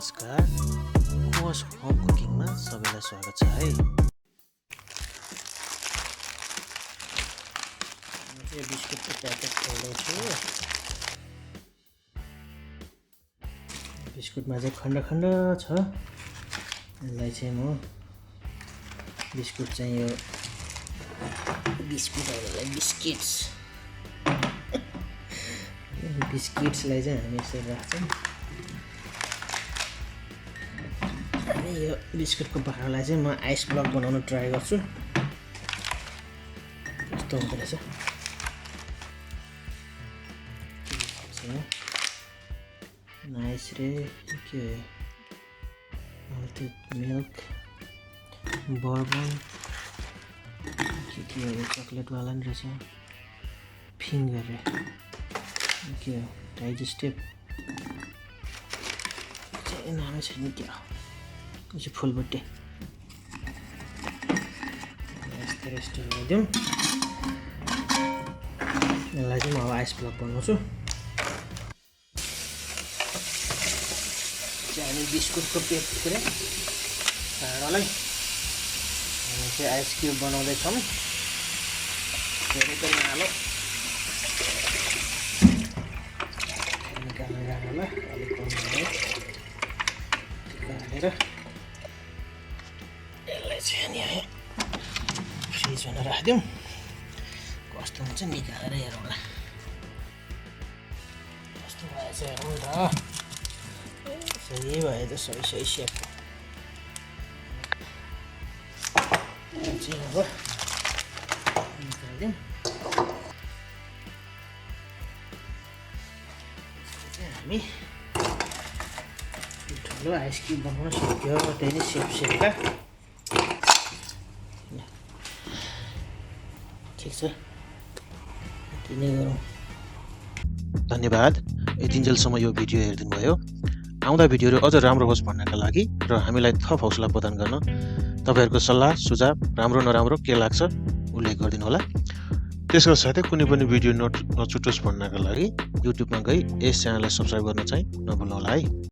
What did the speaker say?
नमस्कार कोस होम कुकिङमा सबैलाई स्वागत छ है। यो बिस्कुटको प्याकेट खोल्दैछु। बिस्कुटमा चाहिँ खण्ड खण्ड छ। यसलाई चाहिँ म बिस्कुट चाहिँ यो बिस्कुटहरूलाई बिस्किट्सलाई चाहिँ हामी यसरी राख्छौँ। अनि यो बिस्कुटको बाख्रालाई चाहिँ म आइस ब्लक बनाउन ट्राई गर्छु। कस्तो हुँदो रहेछ। नाइस रे के मिल्क बर्बन के हो चकलेटवाला नि रहेछ। फिङ्गर रे के हो डाइजेस्टिभ नामै छैन के हो पछि फुलबुट्टे यस्तो रेस्ट गरिदिउँ। यसलाई चाहिँ म अब आइस ब्लक बनाउँछु। हामी बिस्कुटको प्याकेट भाँडालाई हामी चाहिँ आइस क्युब बनाउँदैछौँ। धेरै पनि हालो निकाल्ने राख्नुलाई अलिक कम हालेर यसलाई चाहिँ अनि फ्रिजमा राखिदिउँ। कस्तो हुन्छ निकालेर हेरौँला कस्तो भएछ हेरौँ त। सही भयो त सही सेप चाहिँ अब निकालिदिउँ। हामी ठुलो आइस क्युब बनाउन सक्यो। त्यही नै सेपका ठिक छ यति नै गरौँ। धन्यवाद यतिन्जेलसम्म यो भिडियो हेरिदिनु भयो। आउँदा भिडियोहरू अझ राम्रो होस् भन्नका लागि र हामीलाई थप हौसला प्रदान गर्न तपाईँहरूको सल्लाह सुझाव राम्रो नराम्रो के लाग्छ उल्लेख गरिदिनु होला। त्यसका साथै कुनै पनि भिडियो नछुटोस् भन्नका लागि युट्युबमा गई यस च्यानललाई सब्सक्राइब गर्न चाहिँ नभुल्नु होला है।